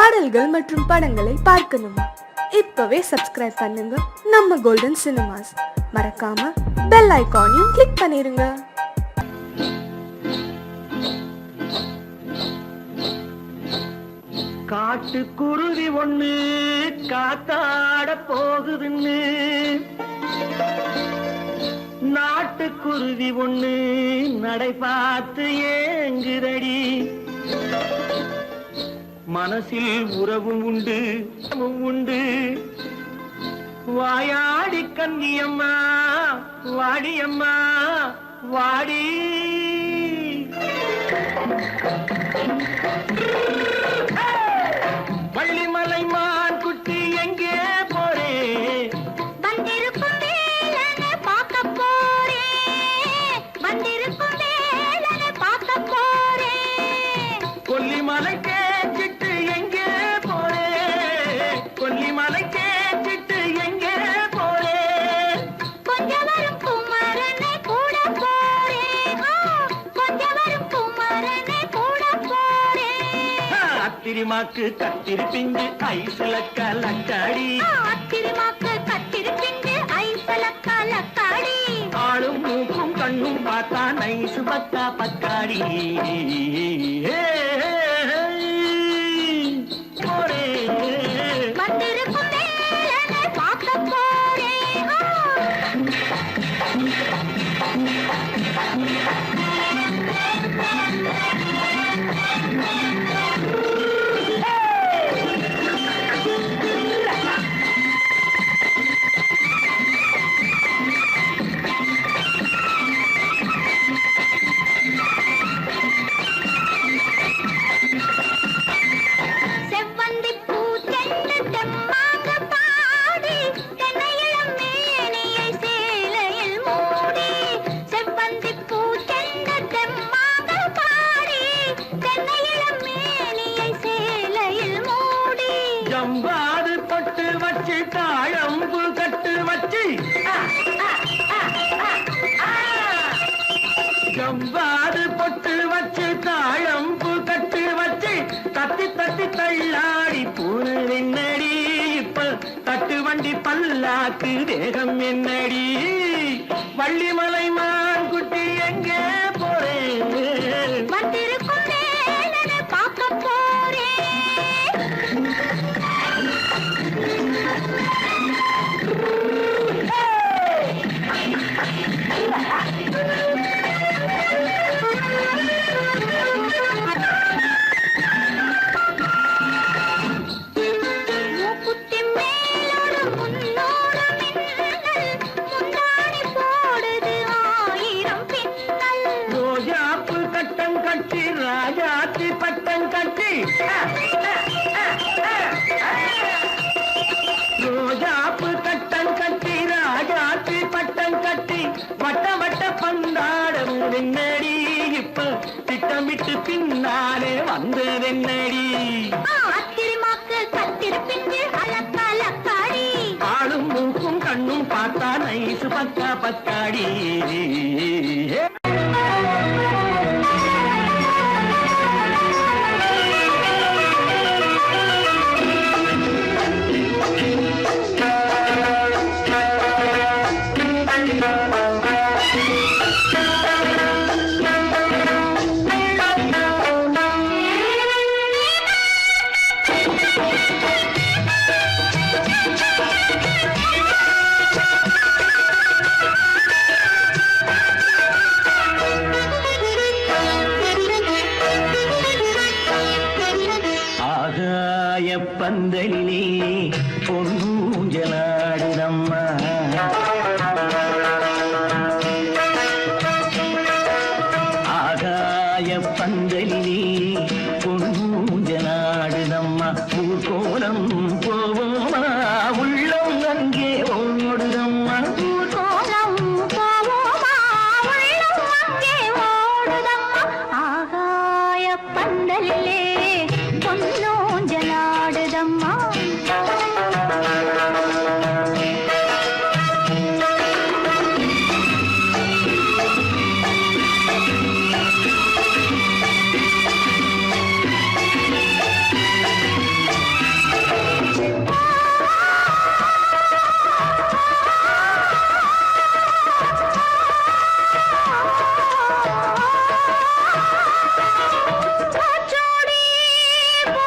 பாடல்கள் மற்றும் படங்களை பார்க்கணுமா? இப்பவே சப்ஸ்கிரைப் பண்ணுங்க நம்ம கோல்டன் சினிமாஸ். மறக்காம பெல் ஐகானையும் கிளிக் பண்ணிருங்க. காட்டு குருவி ஒண்ணு காத்தாட போகுதுன்னு, நாட்டுக்குருவி ஒண்ணு நடை பார்த்து ஏங்குதடி. மனசில் உறவும் உண்டு உண்டு. வாயாடி கன்னியம்மா வாடியம்மா வாடி. வள்ளிமலை மான் குட்டி எங்கே போறே? வந்திருக்கும் வேலனை பார்க்க போறேன். வந்திருக்கும் வேலனை பார்க்க போறேன். கொல்லிமலை கேட்டுட்டு எங்கே போறே? கொல்லிமலை கேட்டுட்டு எங்கே போறே? கொஞ்சம் வரும் குமரனை கூட போறேன். கொஞ்சம் வரும் குமரனை கூட போறேன். அத்திரிமாக்கு கத்திரி பிஞ்சு ஐசுல கலக்காடி. அத்திரிமாக்கு கத்திரி பிஞ்சு ஐசுல கலக்காடி. ஆளும் மூக்கும் கண்ணும் பார்த்தா நைசு பக்கா பக்காடி. வந்திருக்கும் வேலனை பார்க்க போறேன். செவ்வந்தி பூ தென்னை தெம்மாக பாடி, தென்னையிளம் மேனியை சேலையில் மூடி. செவ்வந்தி பூ தென்னை தெம்மாக பாடி, தென்னையிளம் மேனியை சேலையில் மூடி. ஜம்பாது பொட்டு வச்சு தாழம்பு கட்டு வச்சு. ஜம்பாது பொட்டு வச்சு தாழம்பு கட்டு வச்சு தத்தி தத்தி தள்ளாடி பூனு என்னடி. இப்ப தட்டு வண்டி பல்லாக்கு தேகம் என்னடி. வள்ளிமலை மான் குட்டி எங்கே போறேன்? வந்திருக்கும் வேலனை பார்க்க போறேன். மூக்குத்தி மேலோடு முன்னோடு மின்னல், முந்தாணி போடுது ஆயிரம் பின்னல். ரோஜாப்பு கட்டம் கட்டி ராஜாத்தி பட்டம் கட்டி. ரோஜாப்பு கட்டம் கட்டி ராஜாத்தி பட்டம் கட்டி வட்ட வட்ட பந்தாடம் என்னடி. இப்ப திட்டமிட்டு பின்னாலே வந்ததென்னடி. அத்திரிமாக்கு கத்திரி பிஞ்சு அலக்காடி. ஆளும் மூக்கும் கண்ணும் பார்த்தா நைசு பக்கா பக்காடி. ஆகாய பந்தலிலே பொன்னூஞ்சலாடுதம்மா. ஆகாய பந்தலிலே பொன்னூஞ்சலாடுதம்மா. ஊர்கோலம் போவோமா உள்ளம் அங்கே ஓடுதம்மா. ஊர்கோலம் போவோமா உள்ளம் அங்கே ஓடுதம்மா. ஆகாய பந்தலிலே பொன்னூஞ்சலாடுதம்மா.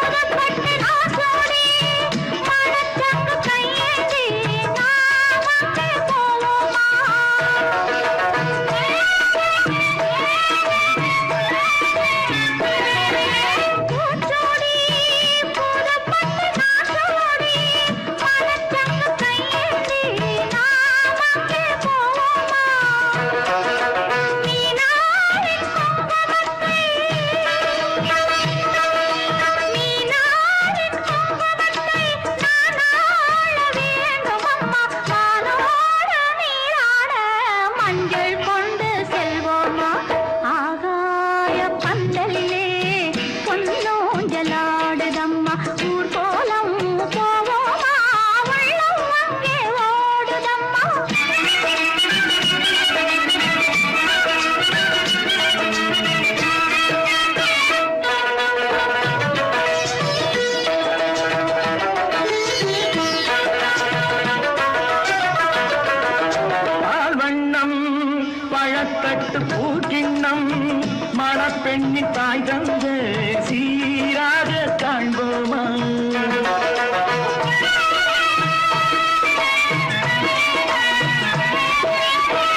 புதுப்பட்டு நாசோடி மணச்சங்கு கையேந்தி நாம் அங்கே போவோமா பூச்சோடி புதுப்பட்டு நாசோடி மணச்சங்கு கையேந்தி நாம் அங்கே போவோமா மீனாரின் குங்குமத்தை மீனாரின் குங்குமத்தை நான் ஆள வேண்டும் அம்மா வானோட நீராட மஞ்சள் கொண்டு செல்வோமா ஆகாய பந்தலிலே பொன்னூஞ்சலாடுதம்மா ஊர் கோலம் போவோமா உள்ளம் அங்கே ஓடுதம்மா பால் வண்ணம் பழத்தட்டு பூக்கிண்ணம் மணப்பெண்ணி தாய் தந்த சீராக காண்போமா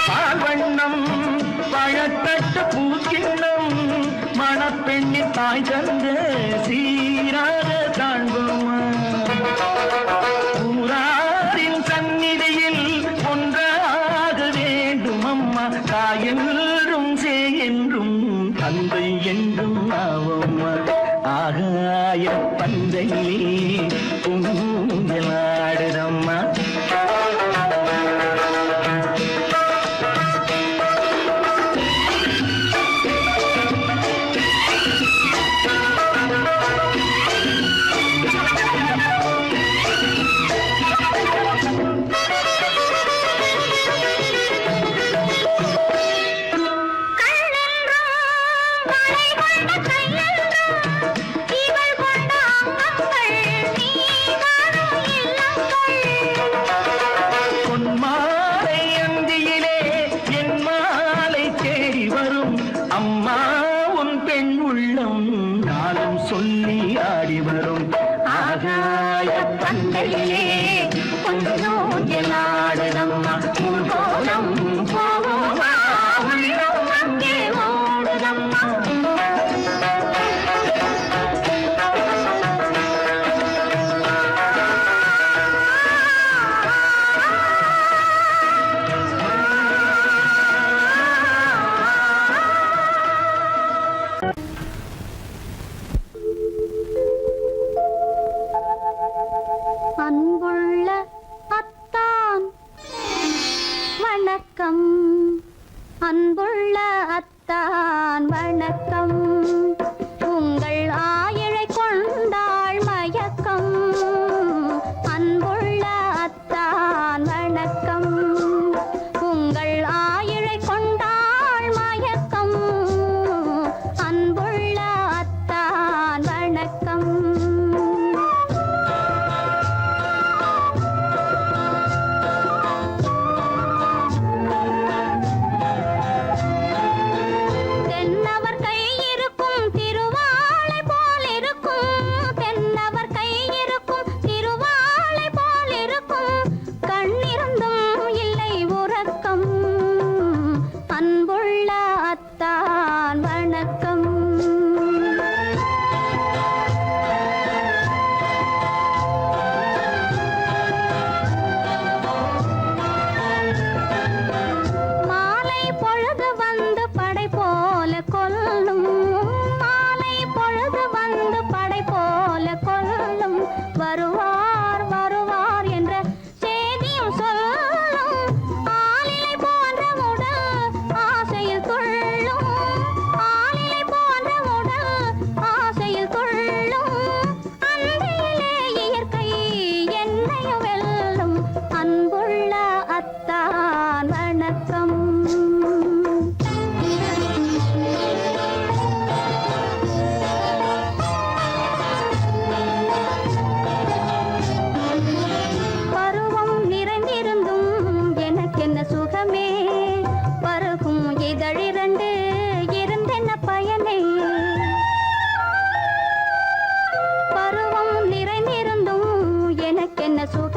பால் வண்ணம் பழத்தட்டு பூக்கிண்ணம் மணப்பெண்ணி தாய் தந்த சீராக காண்போமா ஊராரின் சந்நிதியில் ஒன்றாக வேண்டும் அம்மா தாயென்றும் என்றும் தந்தை என்றும் ஆவோம்மா ஆகாய பந்தையிலே ஊஞ்சலாடுதம்மா கண்ணென்றும் மலை கொண்ட கையென்றும் இவள் கொண்ட அங்கங்கள் நீ வாழும் இல்லங்கள் பொன்மாலை அந்தியிலே என் மாலை தேடி வரும் அம்மா உன் பெண் உள்ளம் நாளும் சொல்லி ஆடி வரும் ஆகாய பந்தலிலே பொன்னூஞ்சலாடுதம்மா ஊர் கோலம் போவோமா உள்ளம் அங்கே ஓடுதம்மா அன்புள்ள அத்தான் வணக்கம்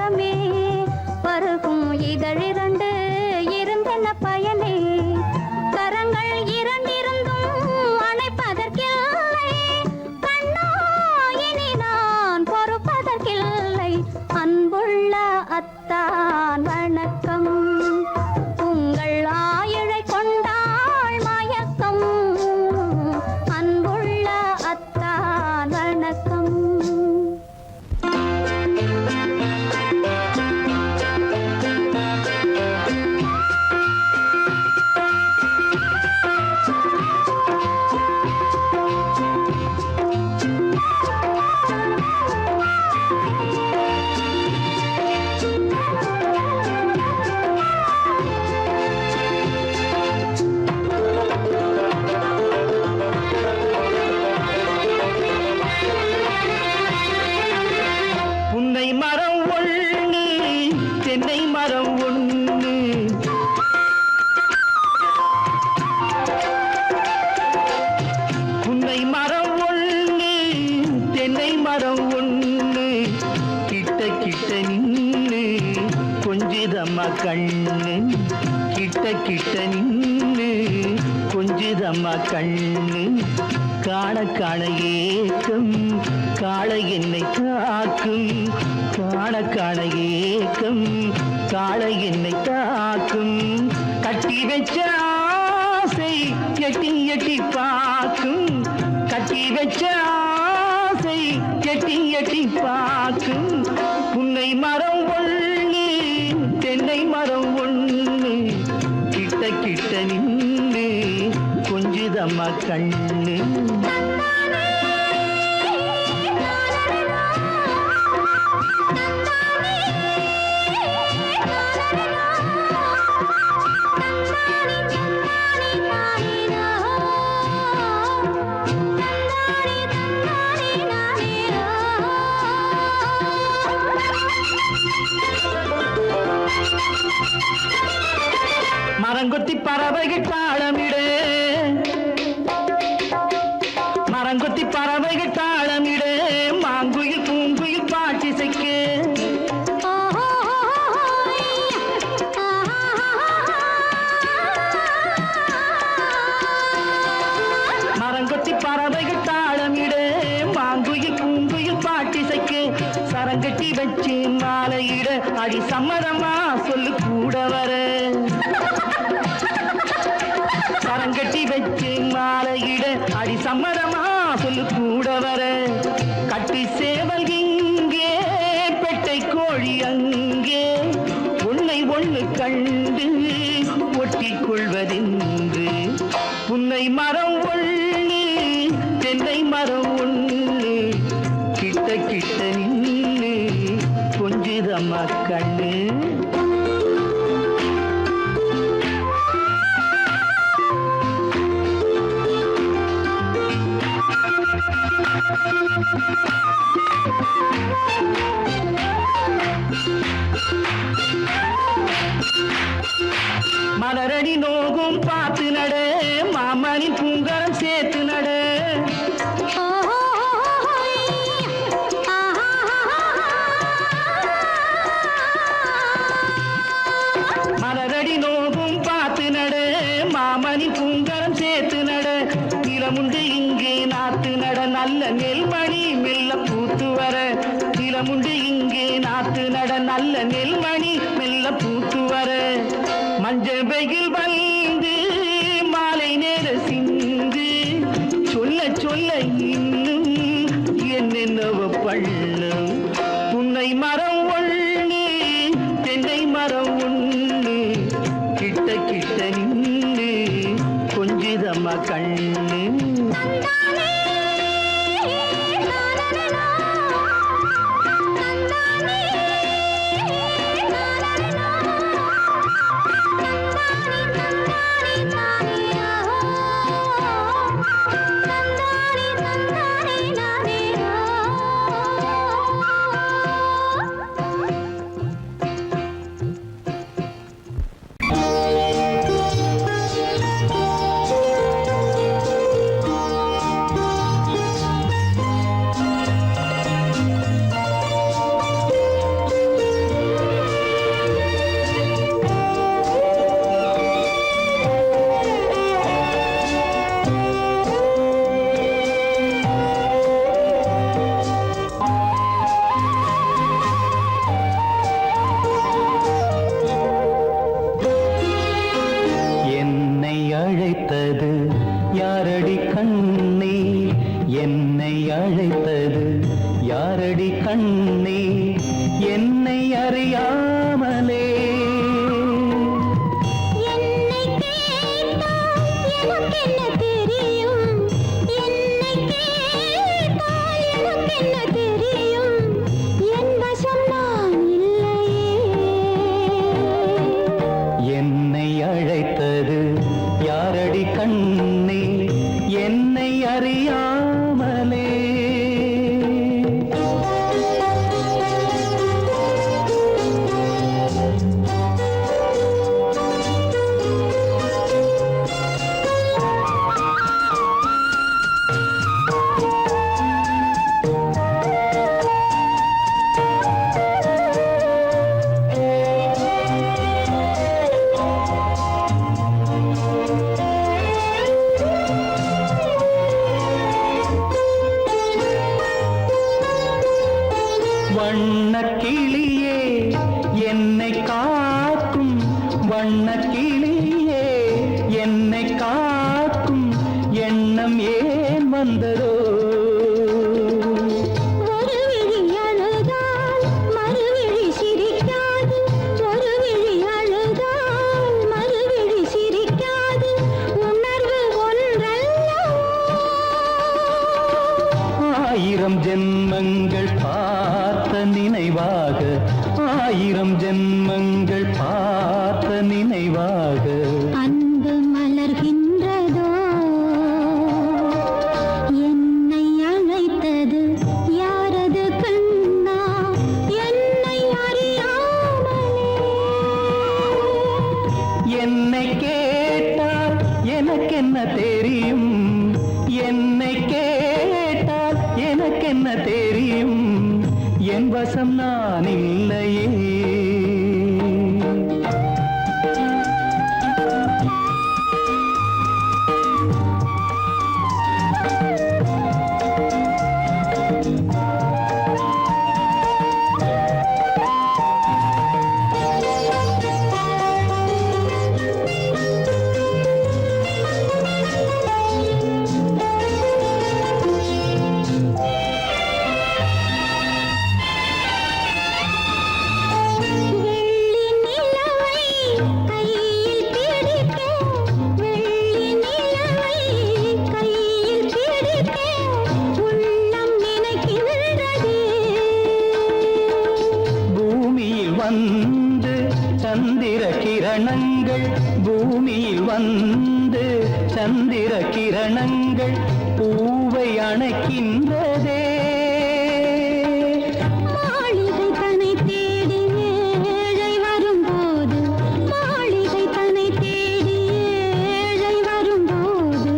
நேரமே பருகும் இதழிரண்டு இருந்தென்ன பயனே கரங்கள் இரண்டிருந்தும் அணைப்பதற்கில்லை கண்ணா இனி நான் பொறுப்பதற்கில்லை அன்புள்ள அத்தான் வணக்கம் உங்கள் ஆயுளை கொண்டாள் மயக்கம் அன்புள்ள அத்தான் வணக்கம் புன்னை மரம் ஒண்ணு தென்னை மரம் ஒண்ணு புன்னை மரம் ஒண்ணு தென்னை மரம் ஒண்ணு கிட்ட கிட்ட நின்னு கொஞ்சிதம்மா கண்ணு கிட்ட கிட்ட நின்னு கொஞ்சிதம்மா கண்ணு காண காண ஏக்கம் காளை என்னை தாக்கும் காண காண ஏக்கம் காளை என்னை தாக்கும் கட்டி வச்ச ஆசை எட்டி எட்டி பார்க்கும் கட்டி வச்ச ஆசை எட்டி எட்டி பார்க்கும் புன்னை மரம் ஒண்ணு தென்னை மரம் ஒண்ணு கிட்ட கிட்ட நின்று கொஞ்சிதம்மா கண்ணு மரங்கொத்தி பறவைகள் தாளமிடு மரங்கொத்தி பறவைகள் தாளமிடு மாங்குயில் பூங்குயில் பாட்டிசைக்கு மரங்கொத்தி பறவைகள் தாளமிடு மாங்குயில் பூங்குயில் பாட்டிசைக்கு சரங்கட்டி வச்சு மாலையிட அடி சம்மதமா சொல்லு கூட வர சரங்கட்டி வச்சு மாலையிட அடி சம்மதமா சொல்லு கூட வர கட்டி சேவல் இங்கே பெட்டை கோழி அங்கே உன்னை ஒண்ணு கண்டு ஒட்டிக் கொள்வதென்று புன்னை மரம் ஒண்ணு தென்னை மரம் ஒண்ணு கிட்ட கிட்ட நின்று கொஞ்சிதம்மா கண்ணு மலரடி நோகும் பார்த்து நட மாமனின் பூங்கரம் சேர்த்து நட மலரடி நோகும் பார்த்து நட மாமனின் பூங்கரம் சேர்த்து நட நிலமுண்டு இங்கே நாத்து நட நல்ல நெல்மணி மெல்ல பூத்து வர நிலமுண்டு இங்கே நாத்து நட நல்ல நெல்மணி மெல்ல பூத்து வர மஞ்சள் வெயில் வந்து மாலை நேர சிந்து சொல்ல சொல்ல இன்னும் என்னென்னவ பண்ணும் புன்னை மரம் ஒண்ணு தென்னை மரம் ஒண்ணு கிட்ட கிட்ட நின்று கொஞ்சிதம்மா கண்ணு கண்ணே என்னை அறியாமலே என்னை கேட்டால் எனக்கென்ன தெரியும் என்னை கேட்டால் எனக்கென்ன தெரியும் என் வசம் நான் இல்லையே என்னை அழைத்தது யாரடி கண்ணே என்னை அறியாமலே வண்ணக்கிளியே என்னை காக்கும் வண்ணக்கிளியே என்னை காக்கும் எண்ணம் ஏன் வந்ததோ ஒரு விழி அழுதால் மறுவிழி சிரிக்காது ஒரு விழி அழுதால் மறுவிழி சிரிக்காது உணர்வு ஒன்றல்லவோ ஆயிரம் ஜென்மங்கள் பார்த்த நினைவாக ஆயிரம் ஜென்மங்கள் பார்த்த நினைவாக அன்பு மலர்கின்றதோ என்னை அழைத்தது யாரது கண்ணா என்னை அறியாமலே என்னை கேட்டால் எனக்கென்ன தெரியும் என்னை கேட்டால் எனக்கென்ன தெரியும் என் வசம் நான் இல்லையே வெள்ளி நிலவை கையில் பிடிக்க வெள்ளி நிலவை கையில் பிடிக்க உள்ளம் நினைக்கின்றதே பூமியில் வந்து சந்திர கிரணங்கள் பூமியில் வந்து சந்திர கிரணங்கள் பூவை அணைக்கின்றதே மாளிகை தன்னை தேடி ஏழை வரும்போது மாளிகை தன்னை தேடி ஏழை வரும்போது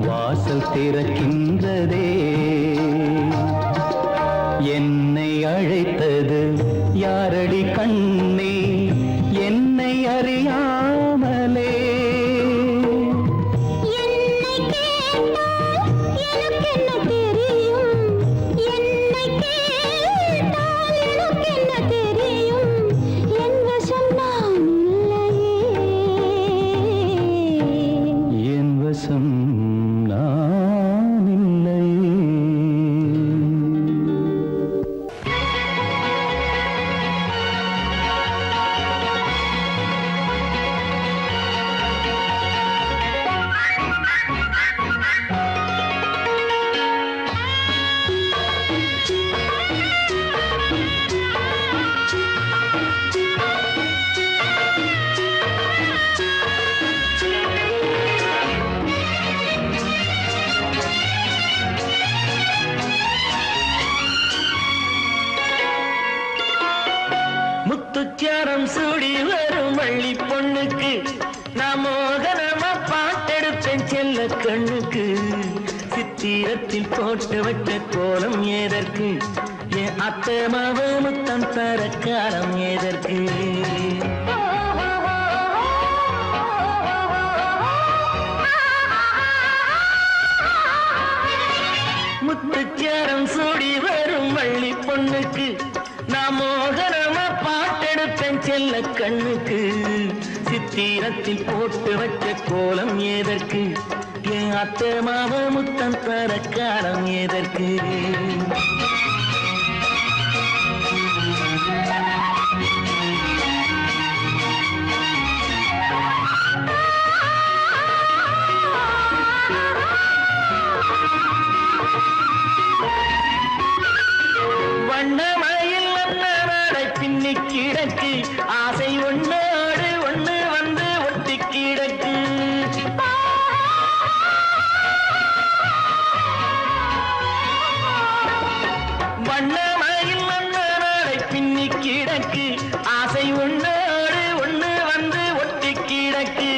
வாசல் திறக்கின்றதே என்னை அழைத்தது யாரடி கண்ணே என்னை அறியாமலே என்னை கேட்டால் எனக்கென்ன தெரியும் என்னை கேட்டால் எனக்கென்ன தெரியும் என் வசம் நான் இல்லையே என் வசம் நான் இல்லையே முத்துச்சாரம் சூடி வரும் வள்ளி பொண்ணுக்கு நான் மோகனமா பாட்டெடுப்பேன் செல்ல கண்ணுக்கு சித்திரத்தில் போட்டு வச்ச கோலம் ஏதற்கு என் அத்தை மாவ முத்தம் தர காலம் ஏதற்கு முத்துச்சாரம் சூடி வரும் வள்ளி பொண்ணுக்கு நான் மோகனமா பாட்டெடுப்பேன் செல்ல கண்ணுக்கு சித்திரத்தில் போட்டு வச்ச கோலம் ஏதற்கு என் அத்தை மாவ முத்தம் தர காலம் ஏதற்கு பின்னி கிடக்கு ஆசை ஒன்னோடு ஒண்ணு வந்து ஒட்டி கிடக்கு வண்ணமயில் மன்னரை பின்னி கிடக்கு ஆசை ஒன்னோடு ஒண்ணு வந்து ஒட்டி கிடக்கு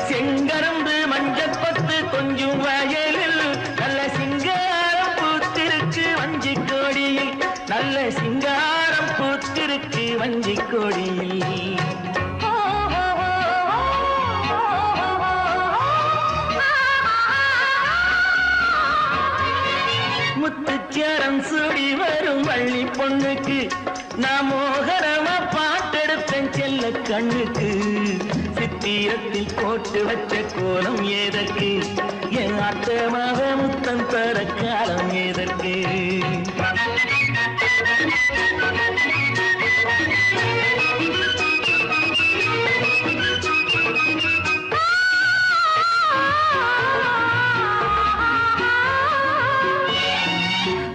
செங்கரும்பு மஞ்சப்பத்து கொஞ்சம் வயலில் நல்ல சிங்காரம் பூத்திருக்கு வஞ்சி கொடியில் நல்ல சிங்காரம் பூத்திருக்கு வஞ்சி கொடியில் முத்துச்சரம் சுடி வரும் வள்ளி பொண்ணுக்கு நான் மோகரமா பாட்டெடுப்பேன் செல்ல கண்ணுக்கு சித்திரத்தில் போட்டு வச்ச கோலம் ஏதற்கு என் அத்தமாக முத்தம் தர காலம் ஏதற்கு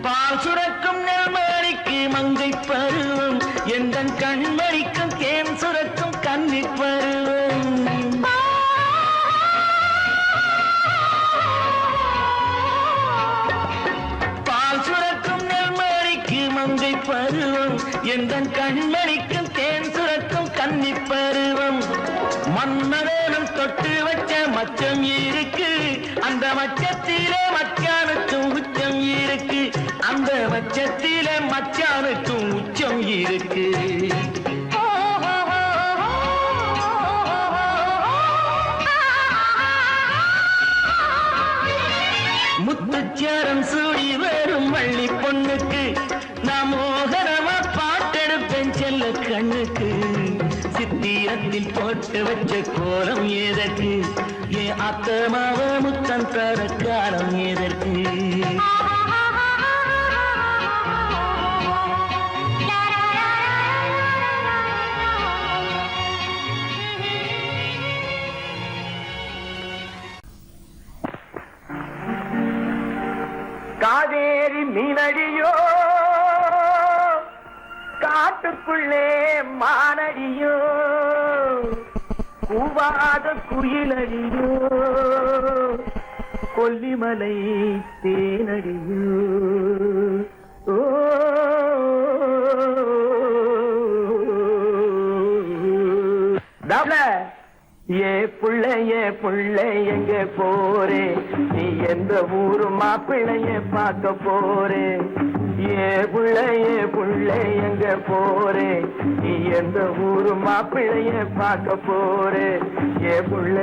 பால் சுரக்கும் நெல்மணிக்கு மங்கை பருவம் எந்த கண்மணிக்கும் தேன் சுரக்கும் கன்னி பருவம் பால் சுரக்கும் நெல்மணிக்கு மங்கை பருவம் எந்த கண்மணிக்கும் தேன் சுரக்கும் கன்னி பருவம் மன்மதனம் தொட்டு வச்ச மச்சம் இருக்கு அந்த மச்சத்திலே மச்சானுக்கும் உச்சம் இருக்கு அந்த மச்சத்திலே மச்சானுக்கும் உச்சம் இருக்கு முத்துச்சரம் சூடி வரும் வள்ளி பொண்ணுக்கு நான் மோகரமா பாட்டெடுப்பேன் செல்ல கண்ணுக்கு சித்திரத்தில் போட்டு வச்ச கோலம் ஏதற்கு என் அத்தமாவ முத்தம் தர காலம் ஏதற்கு காவேரி மீனடியோ காட்டுக்குள்ளே மானடியோ கூவாத குயிலடியோ கொல்லிமலை தேனடியோ ஓ ஏ புள்ள எங்க போரே நீ எந்த ஊரு மாப்பிள்ளைய பார்க்க போரே ஏ புள்ள எங்க போரே நீ எந்த ஊரு மாப்பிள்ளைய பார்க்க போரே ஏ புள்ள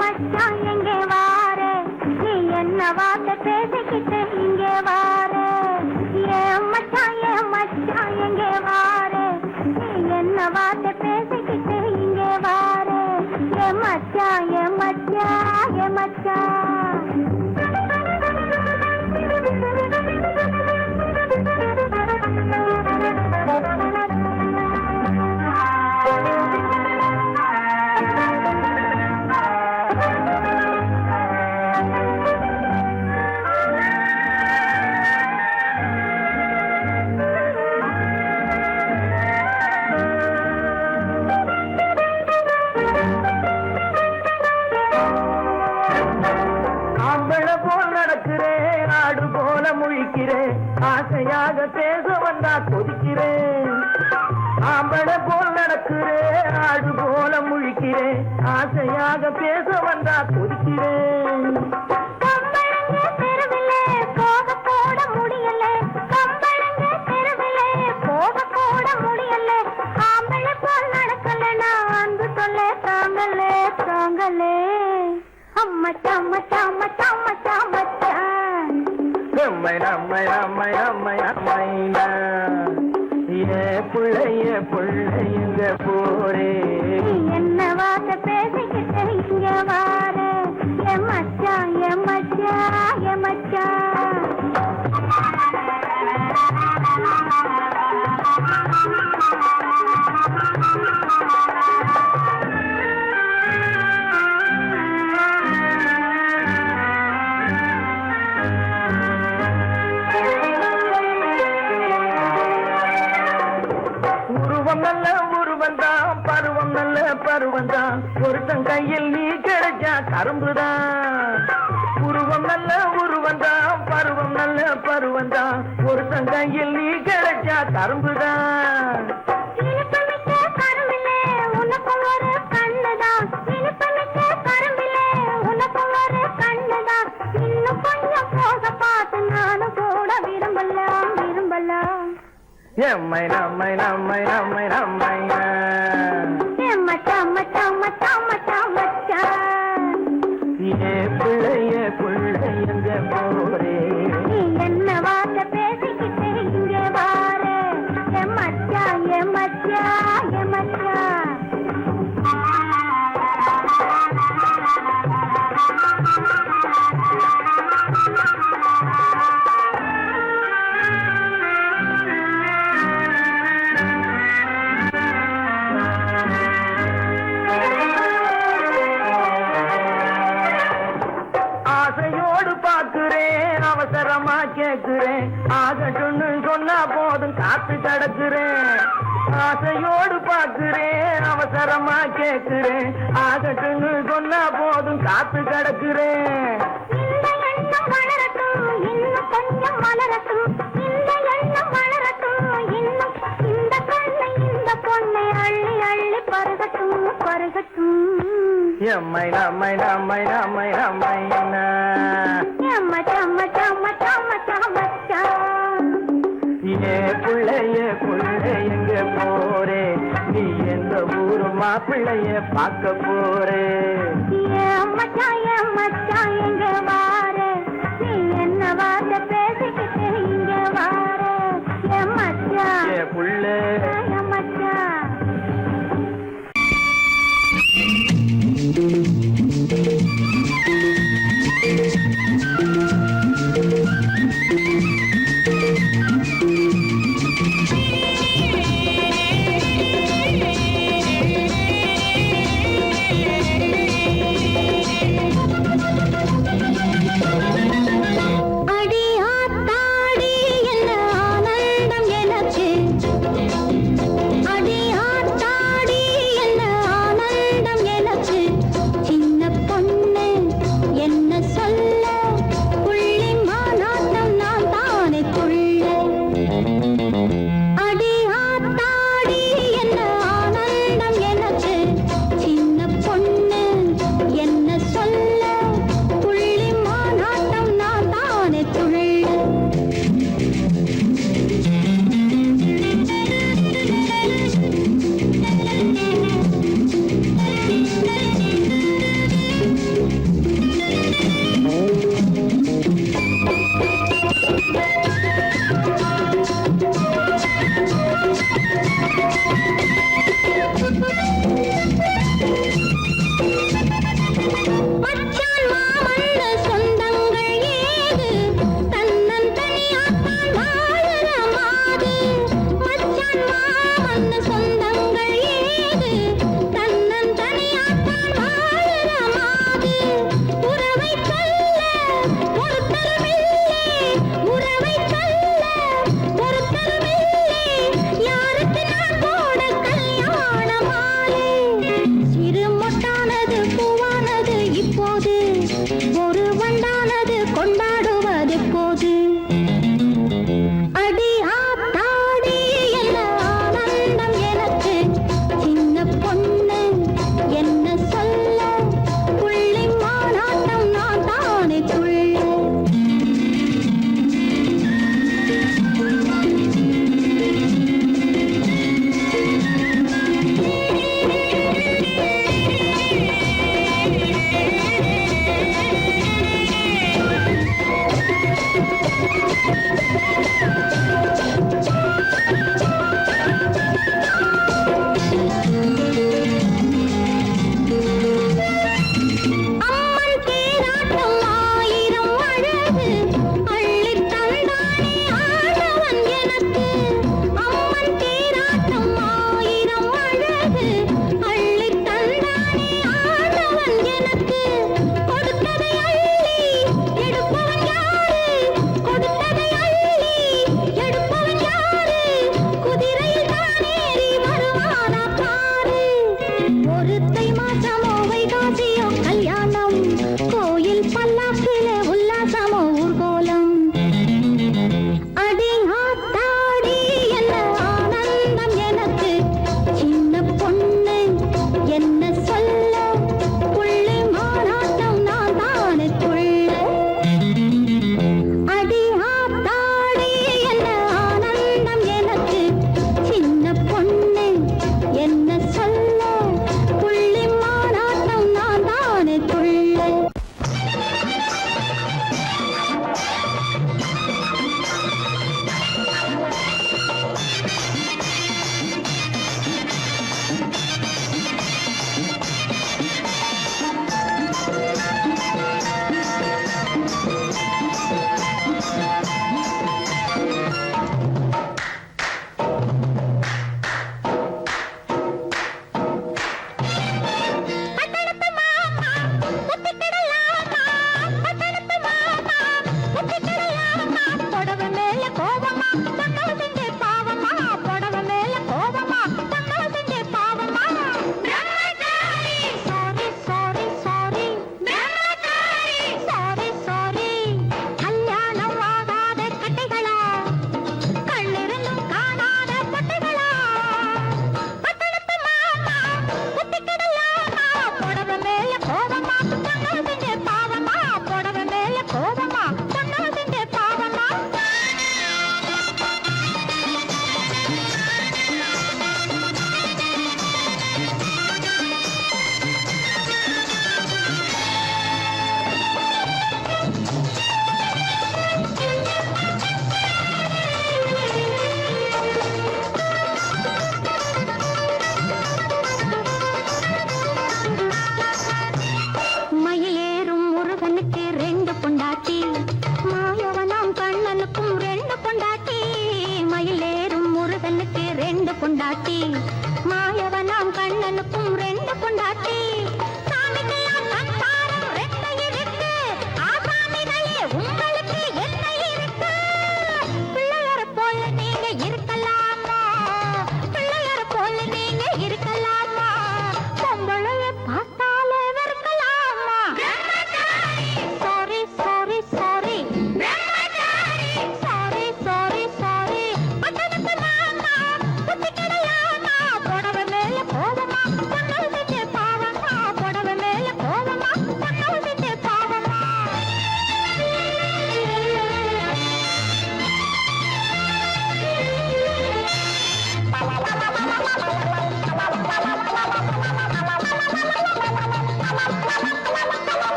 மச்சான் எங்கே வாரே நீ என்ன வார்த்தை பேசிக்கிட்டு இங்கே வாரே ஏன் மச்சான் எங்கே வாரே நீ என்ன வார்த்தை பேசிக்கிட்டு இங்கே வாரே ஏ மச்சான் ஆசையாக பேச வந்தா கொதிக்கிறேன் ஆம்பளை போல் நடக்கிறேன் ஆடு போல முழிக்கிறேன் ஆசையாக பேச வந்தா கொதிக்கிறேன் புள்ளைங்க போரே என்ன வார்த்தை பேசிக்கிட்டு இங்க வாரே என் மச்சான் நல்ல உருவந்தான் பருவம் நல்ல பருவந்தான் ஒருத்தன் கையில் நீ கிடைச்சா கரும்புதான் உருவம் நல்ல உருவந்தான் பருவம் நல்ல பருவந்தான் ஒருத்தன் கையில் நீ கிடைச்சா கரும்புதான் இனிப்புமிக்க கரும்பிலே உனக்கும் ஒரு கண்ணுதான் இனிப்புமிக்க கரும்பிலே உனக்கும் ஒரு கண்ணுதான் இன்னும் கொஞ்சம் போக பார்த்து நானும் கூட விரும்பலாம் விரும்பலாம் எம்மை நம்மை நம்மை நம்மை நம்மை மச்சான் மச்சான் மச்சான் மச்சான் மச்சான் ஏ பிள்ளைய பிள்ளை எங்க போரே நீ என்ன வார்த்தை பேசிக்கிட்டு இங்கே வாரே என் மச்சான் என் மச்சான் என் மச்சான் ஆசையோடு பார்க்கிறேன் அவசரமா கேட்கிறேன் ஆகட்டும்னு சொன்னா போதும் காத்து கிடக்குறேன் ஆசையோடு பார்க்கிறேன் அவசரமா கேட்கிறேன் ஆகட்டும்னு சொன்னா போதும் காத்து கிடக்குறேன் இந்த எண்ணம் வளரட்டும் இன்னும் கொஞ்சம் வளரட்டும் இந்த எண்ணம் வளரட்டும் இன்னும் இந்த கண்ணை இந்த பொண்ணை அள்ளி அள்ளி பருகட்டும் பருகட்டும் எம்மை நம்மை நம்மை நம்மை நம்மை மச்சான் மச்சான் மச்சான் மச்சான் மச்சான் ஏ பிள்ளைய பிள்ளை எங்க போரே நீ எந்த ஊரு மாப்பிள்ளைய பார்க்க போறே மச்சான் மச்சான் எங்க வாரே நீ என்ன வார்த்தை பேசிக்கிட்டு இங்க வாரே என் மச்சான் ஏ புள்ளே என் மச்சான் அடி ஆத்தாடி என்ன ஆனந்தம் எனக்கு அடி ஆத்தாடி என்ன ஆனந்தம் எனக்கு சின்ன பொண்ணு என்ன சொல்ல புள்ளி மாநாட்டம் நான் தானே கொள்ள அடி ஆத்தாடி என்ன ஆனந்தம் எனக்கு சின்ன பொண்ணு என்ன சொல்ல புள்ளி மாநாட்டம் நான் தானே துள்ள மச்சான் மாமன்னு சொந்தங்கள் ஏது தன்னன் தனியாத்தான் வாழற மாது மச்சான் மாமன்னு சொந்தங்கள் ஏது தன்னன் தனியாத்தான் வாழற மாது உறவை சொல்ல ஒருத்தரமில்லை உறவை சொல்ல ஒருத்தரமில்லை யாருக்கு நான் போட கல்யாண மாலை சிறு மொட்டானது பூவானது இப்போது ஒரு வண்டானது கொண்டாடுவது போது அடி ஆத்தாடி என்ன ஆனந்தம் எனக்கு சின்ன பொண்ணு என்ன சொல்ல புள்ளி மாநாட்டம் நான் தானே துள்ள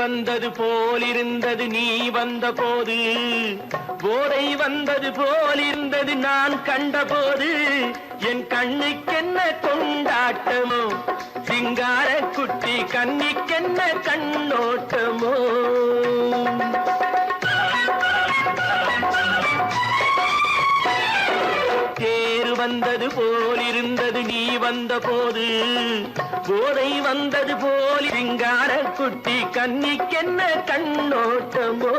வந்தது போலிருந்தது நீ வந்த போது, போதை வந்தது போலிருந்தது நான் கண்டபோது, என் கண்ணுக்கென்ன கொண்டாட்டமோ, சிங்கார குட்டி கண்ணிக்கென்ன கண்ணோட்டமோ. தேர் வந்தது போலிருந்தது நீ வந்த போது, போதை வந்தது போல் சிங்கார குட்டி கண்ணிக்கென்ன கண்ணோட்டமோ.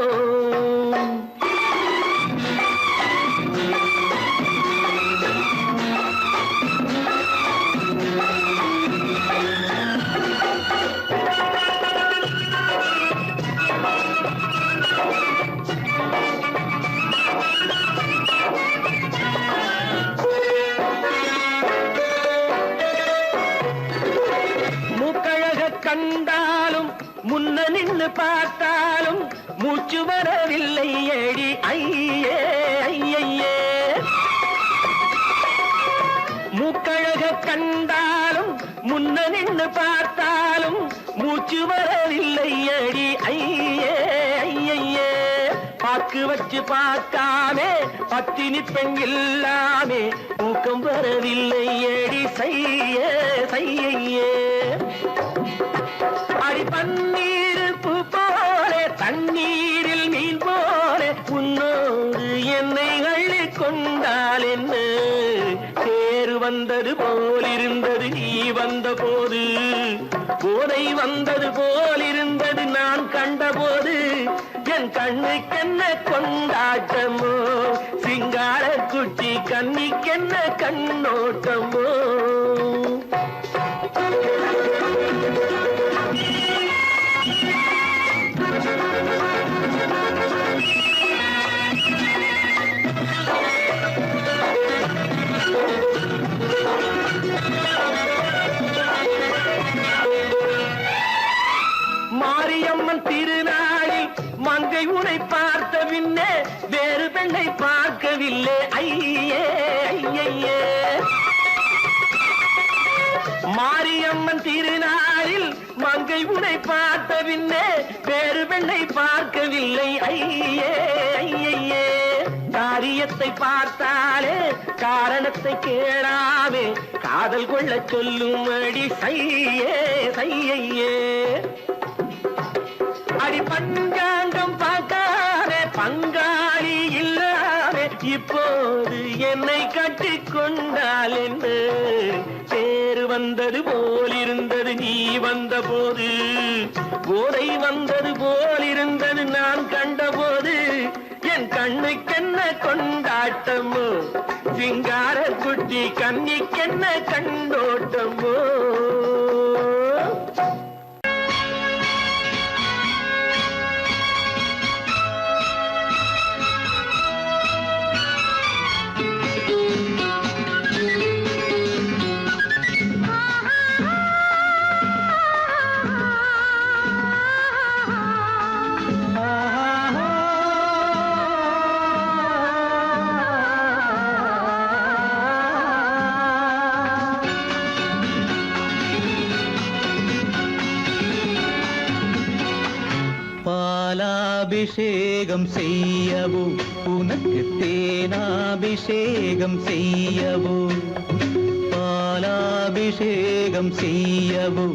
கண்டாலும் முன்ன நின்று பார்த்தாலும் மூச்சு வரவில்லை ஏடி ஐயே ஐயே. மூக்கழக கண்டாலும் முன்ன நின்று பார்த்தாலும் மூச்சு வரவில்லை ஏடி ஐயே ஐயே. பாக்கு வச்சு பார்க்காமே பத்தினி பெண் இல்லாமே தூக்கம் வரவில்லை ஏடி செய்ய செய்யே. அடி பன்னீர் பூ போலே தண்ணீரில் மீன் போலே உன்னோடு என்னை அள்ளி கொண்டால் என்ன. தேர் வந்தது போலிருந்தது நீ வந்த போது, போதை வந்தது போலிருந்தது நான் கண்டபோது, என் கண்ணுக்கென்ன கொண்டாட்டமோ, சிங்கார குட்டி கண்ணிக்கென்ன கண்ணோட்டமோ. மாரியம்மன் திருநாளில் மங்கை உனை பார்த்த பின்னே வேறு பெண்ணை பார்க்கவில்லை ஐயே ஐயே. மாரியம்மன் திருநாளில் மங்கை உனை பார்த்த பின்னே வேறு பெண்ணை பார்க்கவில்லை ஐயே ஐயே. காரியத்தை பார்த்தாலே காரணத்தை கேளாமே காதல் கொள்ள சொல்லும் அடி செய்யே செய்யே. அடி பஞ்சாங்கம் பார்க்காதே பங்காளி இல்லாமே இப்போது என்னை கட்டிக் கொண்டால் என்ன. தேர் வந்தது போலிருந்தது நீ வந்த போது, போதை வந்தது போலிருந்தது நான் கண்டபோது, என் கண்ணுக்கென்ன கொண்டாட்டமோ, சிங்கார குட்டி கண்ணிக்கென்ன கண்ணோட்டமோ. பாலாபிஷேகம் செய்யவோ உனக்கு தேனாபிஷேகம் செய்யவோ, பாலாபிஷேகம் செய்யவோ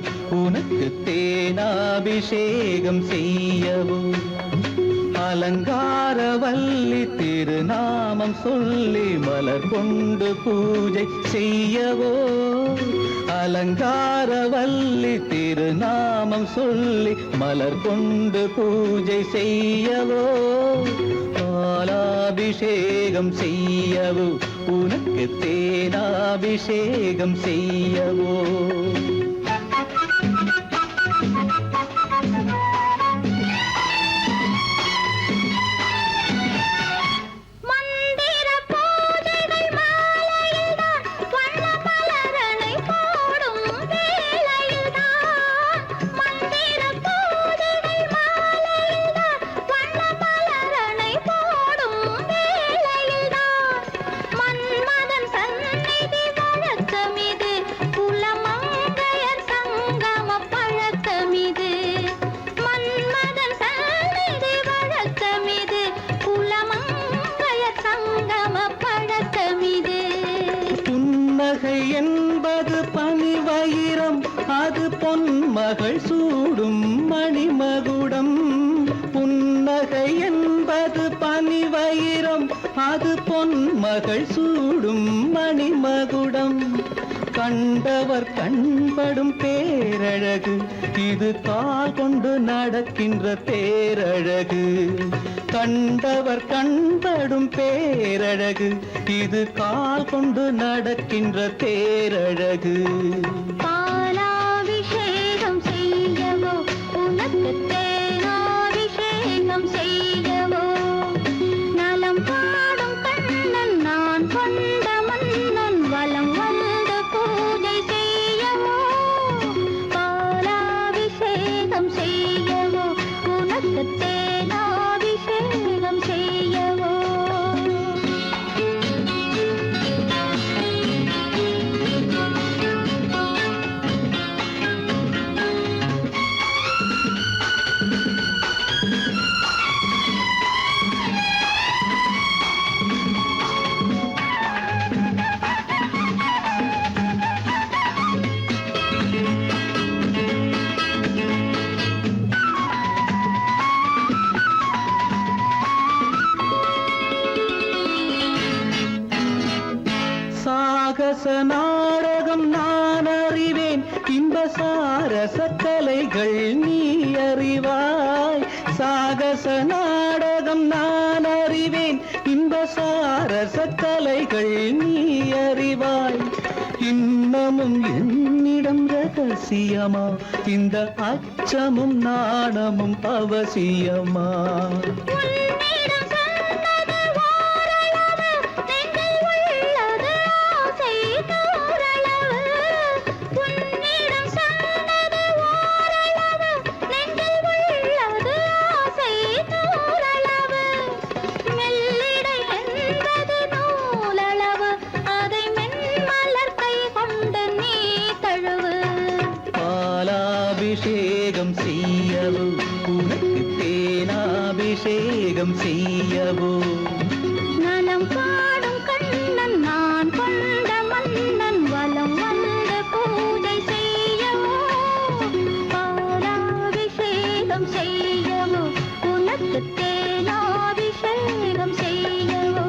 உனக்கு தேனாபிஷேகம் செய்யவோ. அலங்காரவல்லி திருநாமம் சொல்லி மலர் கொண்டு பூஜை செய்யவோ, அலங்காரவல்லி திருநாமம் சொல்லி மலர் கொண்டு பூஜை செய்யவோ. பாலாபிஷேகம் செய்யவோ உனக்கு தேனாபிஷேகம் செய்யவோ. மன்மதன் சந்நிதி வழக்கமிது, குலமங்கைய புன்னகை என்பது பனிவயிரம், அது பொன்மகள் சூடும் மணிமகுடம். புன்னகை என்பது பனிவயிரம், அது பொன்மகள் சூடும் மணிமகுடம். கண்டவர் கண்படும் பேரழகு, இது கால் கொண்டு நடக்கின்ற தேரழகு. கண்டவர் கண்படும் பேரழகு, இது கால் கொண்டு நடக்கின்ற தேரழகு. பாலாபிஷேகம் செய்யவோ உனக்கு தேனாபிஷேகம் செய்யவோ, நலம் பாடும் கண்ணன் நான் கொண்ட மன்னன் வலம் வந்து பூஜை செய்யவோ. பாலாபிஷேகம் செய்யவோ உனக்கு தேனாபிஷேகம் செய்யவோ. சாகச நாடகம் நான் அறிவேன், இன்ப சாரச கலைகள் நீ அறிவாய். சாகச நாடகம் நான் அறிவேன், இன்ப சாரச கலைகள் நீ அறிவாய். இன்னமும் என்னிடம் ரகசியமா, இந்த அச்சமும் நாணமும் அவசியமா? உன்னிடம் சொன்னது ஓரளவு, நெஞ்சில் உள்ளது ஆசை நூறளவு. உன்னிடம் சொன்னது ஓரளவு, நெஞ்சில் உள்ளது ஆசை நூறளவு. மெல்லிடை என்பது நூலளவு, அதை மென்மலர் கை கொண்டு நீ தழுவு. பாலாபிஷேகம் செய்யவோ உனக்கு தேனாபிஷேகம் செய்யவோ. நலம் பாடும் கண்ணன் நான் கொண்ட மன்னன் வலம் வந்து பூஜை செய்யவோ. பாலாபிஷேகம் செய்யவோ உனக்கு தேனாபிஷேகம் செய்யவோ.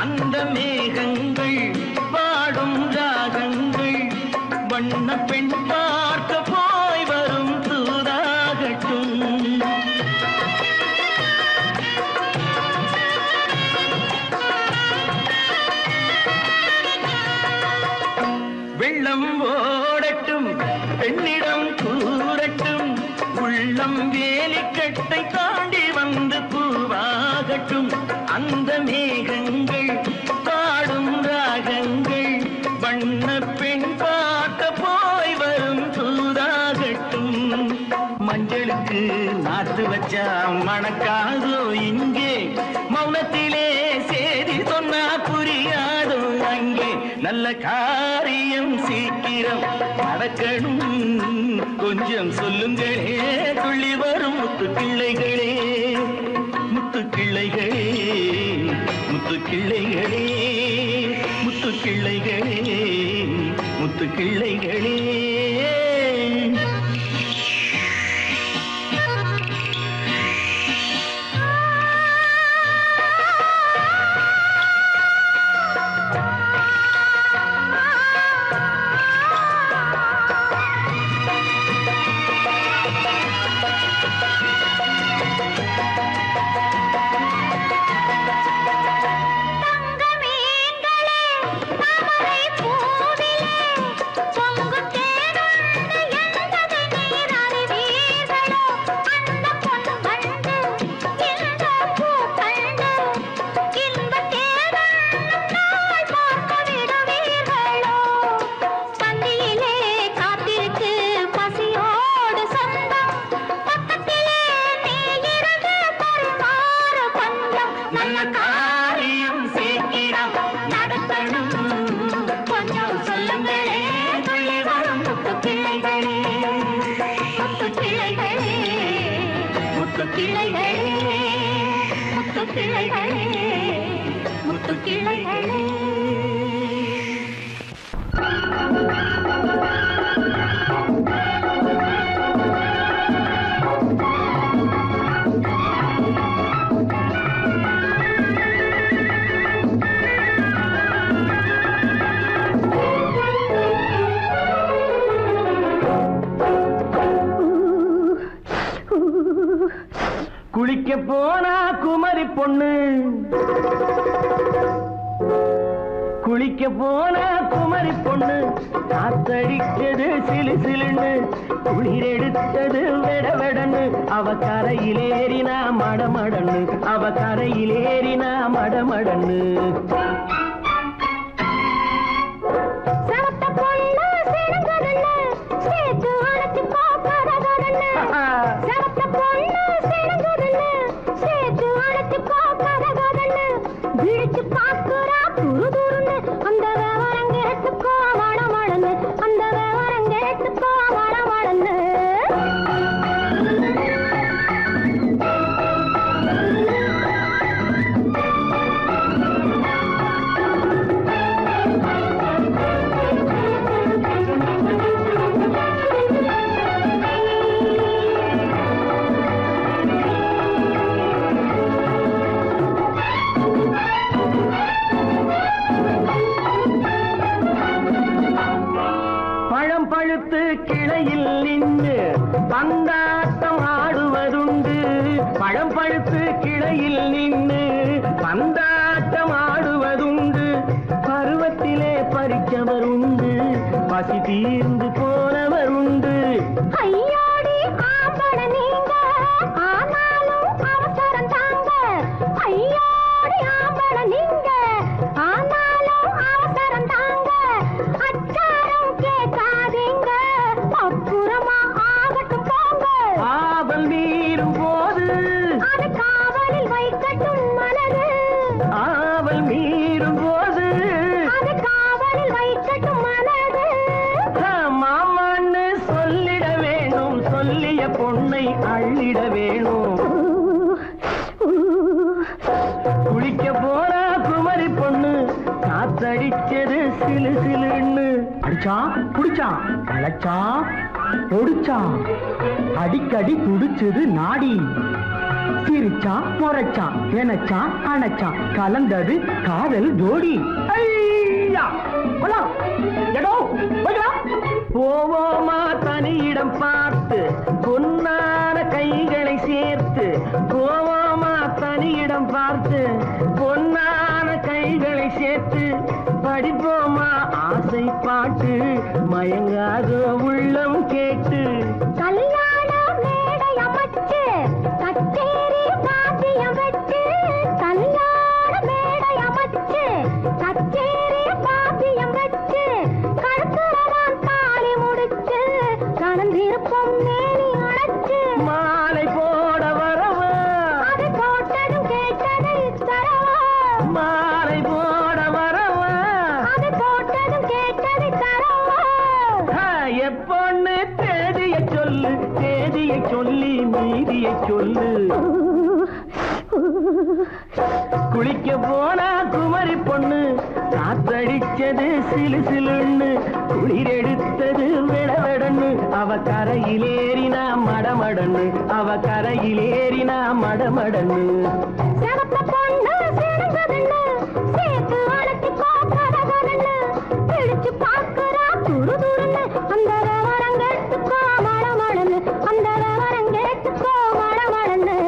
அந்த மேகங்கள் பாடும் ராகங்கள் வண்ண பெண் பார்க்க போய் வரும் தூதாகட்டும். வெள்ளம் ஓடட்டும் பெண்ணிடம் கூறட்டும், உள்ளம் வேலிக்கட்டை தாண்டி வந்து பூவாகட்டும். அந்த மேகங்கள் பாடும் ராகங்கள் வண்ண பெண் பார்க்க போய் வரும் தூதாகட்டும். மஞ்சளுக்கு நாட்டு வச்சா மணக்காதோ இங்கே, மௌனத்திலே சேதி சொன்னா புரியாதோ அங்கே. நல்ல காரியம் சீக்கிரம் நடக்கணும், கொஞ்சம் சொல்லுங்களே துள்ளி வரும் முத்து கிள்ளைகளே, முத்து கிள்ளைகளே, முத்து கிள்ளைகளே, முத்து கிள்ளைகளே, முத்து கிள்ளைகளே. குளிக்க போனா குமரி பொண்ணு, குளிக்க போனா குமரி பொண்ணு, காத்தடிச்சது சிலு சிலுன்னு, குளிர் எடுத்தது வெட வெடன்னு, அவ கரையிலேறினா மடமடன்னு, அவ கரையிலேறினா மடமடன்னு. பழுத்து கிளையில் நின்று பந்தாட்டம் ஆடுவதுண்டு, பழம் பழுத்து கிளையில் நின்று பந்தாட்டம் ஆடுவதுண்டு, பருவத்திலே பறிச்சவர் உண்டு, பசி தீர்ந்து போனவர் உண்டு. ஐயோடி ஆம்பள நீங்க ஆனாலும் அவசரம் தாங்க, ஐயோடி ஆம்பள நீங்க ஆனாலும் அவசரம் தாங்க, அச்சாரம் கேட்காதீங்க அப்புறமா ஆகட்டும் போங்க. ஆவல் மீறும் போது அது காவலில் வைக்கட்டும் மனது, ஆவல் மீறும் போது அது காவலில் வைக்கட்டும் மனது. மாமான்னு சொல்லிட வேணும், சொல்லிய பொண்ணை அள்ளிட வேணும். குளிக்க போனா குமரி பொண்ணு, காத்தடிச்சது சிலு சிலுன்னு. அடிச்சா புடிச்சா அழைச்சா ஒடிச்சா, அடிக்கடி துடிச்சது நாடி, சிரிச்சான் முறைச்சான் எனச்சான் அணைச்சான் கலந்தது காதல் ஜோடி. ஐயா போலாம். எடோ போய்க்கலாம். போவோமா தனியிடம் பார்த்து பொன்னான கைகளை சேர்த்து, போவோமா தனியிடம் பார்த்து பொன்னான கைகளை சேர்த்து, படிப்போமா ஆசை பாட்டு மயங்காத உள்ளம் கேட்டு. கல்யாண மேடை அமைச்சு கச்சேரி வாத்தியம் வச்சு, கல்யாண மேடை அமைச்சு கச்சேரி வாத்தியம் வச்சு, கழுத்துறவான் தாலி முடிச்சு கலந்திருப்போம் மேனி அழைச்சு. மாலை போட வரவா, அது போட்டதும் கேட்டதை தரவா, மாலை போட வரவா, அது போட்டதும் கேட்டதை தரவா. எப்பொண்ணு தேதியை சொல்லு, தேதியை சொல்லி மீதியை சொல்லு. குளிக்க போனா குமரி பொண்ணு, காத்தடிச்சது சிலு சிலுன்னு, குளிர் எடுத்தது விடவெடன்னு, அவ கரையிலேறினா மடமடன்னு, அவ கரையிலேறினா மடமடன்னு. சிவப்பு பொண்ணு சிறந்ததுன்னு சேர்த்து அழைச்சிக்கோ கதகதன்னு, பிடிச்சு பார்க்கறா துரு துருன்னு, அந்த விவரம் கேட்டுக்கோ மழமழன்னு, அந்த விவரம் கேட்டுக்கோ மழமழன்னு.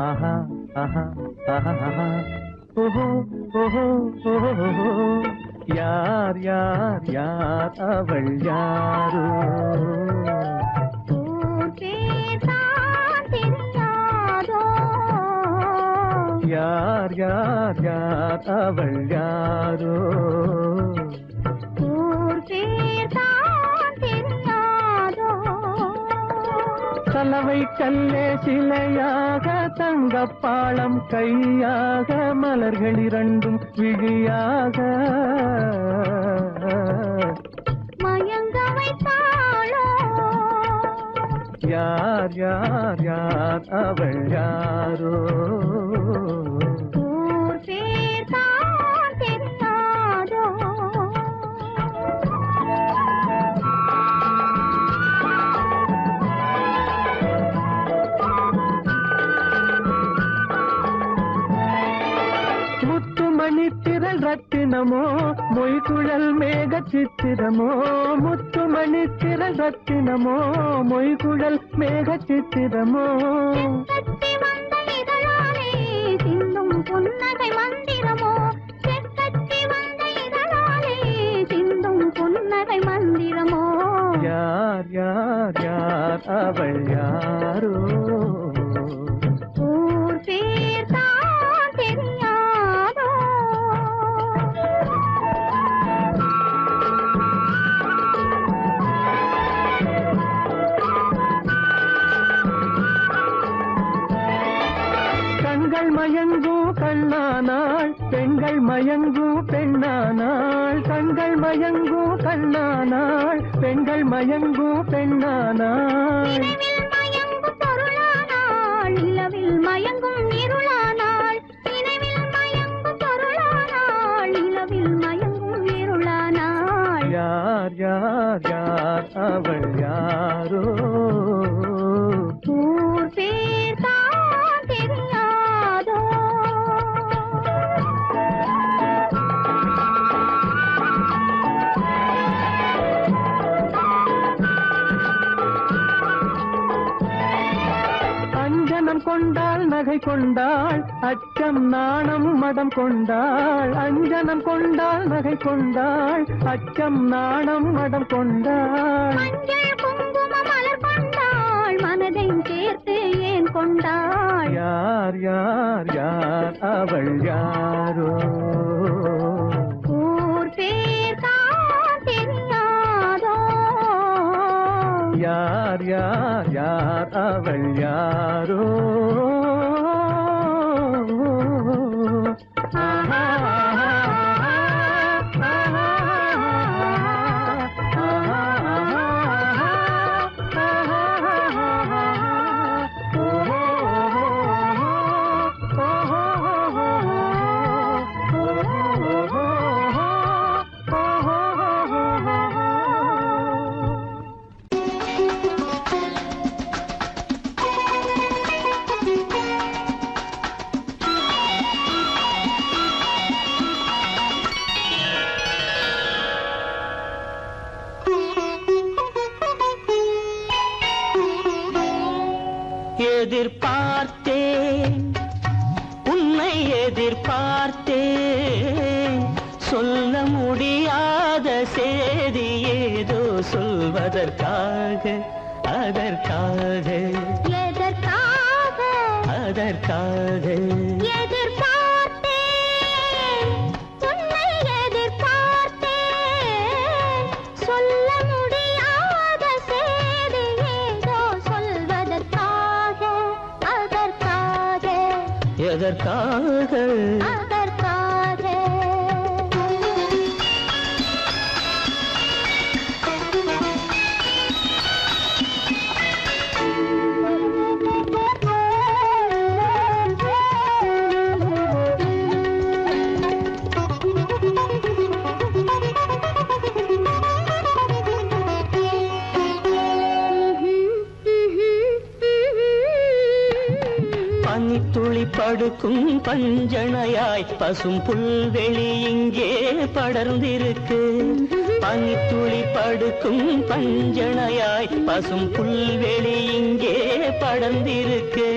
ஆஹா ஆஹா ஆஹா ஆஹா. ஓஹோ ஓஹோ ஓஹோ. யார் யார் யார் அவள் யாரோ? ஊர் பேர் தான் தெரியாதோ, யார் யார் யார் அவள் யாரோ? ஊர் பேர் தான் தெரியாதோ. கலவை கல்லே சிலையாக, தங்கப்பாளம் கையாக, மலர்கள் இரண்டும் விழியாக. மயங்க வைத்தாளோ, யார் யார் யார் அவள் யாரோ? ஊர் பேர் தான் தெரியாதோ. முத்துமணி திரள் ரத்தினமோ, மொய்குழல் மேக சித்திரமோ, முத்துமணி திரள் ரத்தினமோ, மொய்குழல் மேக சித்திரமோ. செக்கத்தி வந்த இதழாலே சிந்தும் புன்னகை மந்திரமோ, செக்கத்தி வந்த இதழாலே சிந்தும் புன்னகை மந்திரமோ. யார் யார் யார் அவள் யாரோ? ஊர் பேர் தான் தெரியாதோ. கண்கள் மயங்கும் கண்ணானாள், பெண்கள் மயங்கும் பெண்ணானாள், கண்கள் மயங்கும் கண்ணானாள், பெண்கள் மயங்கும் பெண்ணானாள். நினைவில் மயங்கும் பொருளானாள், நிலவில் மயங்கும் இருளானாள், நினைவில் மயங்கும் பொருளானாள், நிலவில் மயங்கும் இருளானாள். யார் யார் யார் அவள் யாரோ? ஊர் பேர் தான் தெரியாதோ. அஞ்சனம் கொண்டாள் நகை கொண்டாள், அச்சம் நாணம் மடம் கொண்டாள். அஞ்சனம் கொண்டாள் நகை கொண்டாள், அச்சம் நாணம் மடம் கொண்டாள். மஞ்சள் குங்கும மலர் கொண்டாள், மனதை சேர்த்து ஏன் கொண்டாள். யார் யார் யார் அவள் யாரோ? ஊர் பேர் தான் தெரியாதோ. யார் யார் யார் அவள் யாரோ எதிர்பார்த்தேன் உன்னை எதிர்பார்த்தேன் சொல்ல முடியாத செய்தி ஏதோ சொல்வதற்காக அதற்காக எதற்காக அதற்காக எதிர்பார்த்தேன் உன்னை எதிர்பார்த்தேன் சொல்ல முடியாத செய்தி ஏதோ சொல்வதற்காக அதற்காக எதற்காக அதற்காக பனித்துளி படுக்கும் பஞ்சணையாய் பசும் புல்வெளி இங்கே படர்ந்திருக்கு பனித்துளி படுக்கும் பஞ்சணையாய் பசும் புல்வெளி இங்கே படர்ந்திருக்கு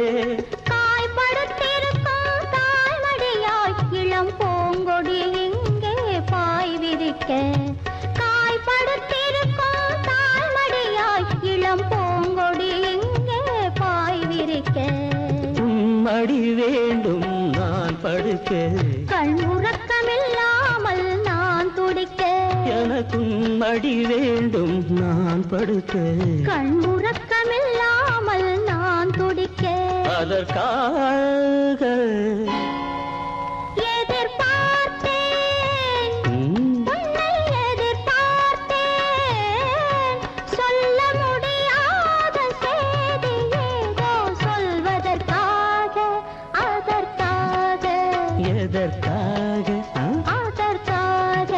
காய்படுத்திருக்கும் தாய்மடியாய் இளம் பூங்கொடி இங்கே பாய் விரிக்க காய்படுத்திருக்கும் தாய்மடியாய் இளம் பூங்கொடி இங்கே பாய் விரிக்க மடி வேண்டும் நான் படுக்க கண் உறக்கமில்லாமல் நான் துடிக்க எனக்கும் மடி வேண்டும் நான் படுக்க கண் உறக்கமில்லாமல் நான் துடிக்க அதற்காக எதிர்பார்த்தேன் உன்னை எதிர்பார்த்தேன் சொல்ல முடியாத செய்தி ஏதோ சொல்வதற்காக அதற்காக எதற்காக அதற்காக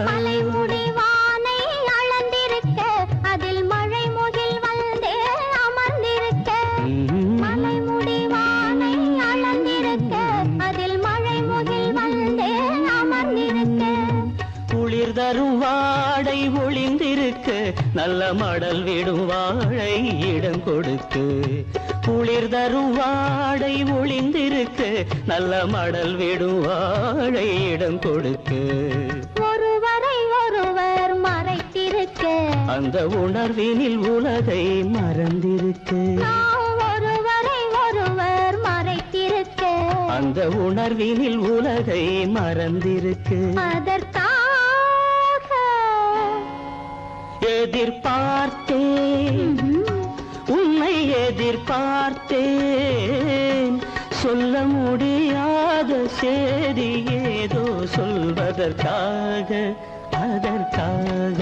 மலைமுடி வானை அளந்திருக்க அதில் மழை முகில் வந்தே அமர்ந்திருக்க மலைமுடி வானை அளந்திருக்க அதில் மழை முகில் வந்தே அமர்ந்திருக்க குளிர் தரும் வாடை ஒளிந்திருக்கு நல்ல மடல் விடும் வாழை இடம் கொடுக்கு குளிர் தரும் வாடை ஒளிந்திருக்கு நல்ல மடல் விடும் வாழை இடம் கொடுக்கு ஒருவரை ஒருவர் மறைத்திருக்க அந்த உணர்வினில் உலகை மறந்திருக்கு நாம் ஒருவரை ஒருவர் மறைத்திருக்க அந்த உணர்வினில் உலகை மறந்திருக்கு அதற்காக எதிர்பார்த்தேன் உன்னை எதிர்பார்த்தேன் சொல்ல முடியாத செய்தி ஏதோ சொல்வதற்காக அதற்காக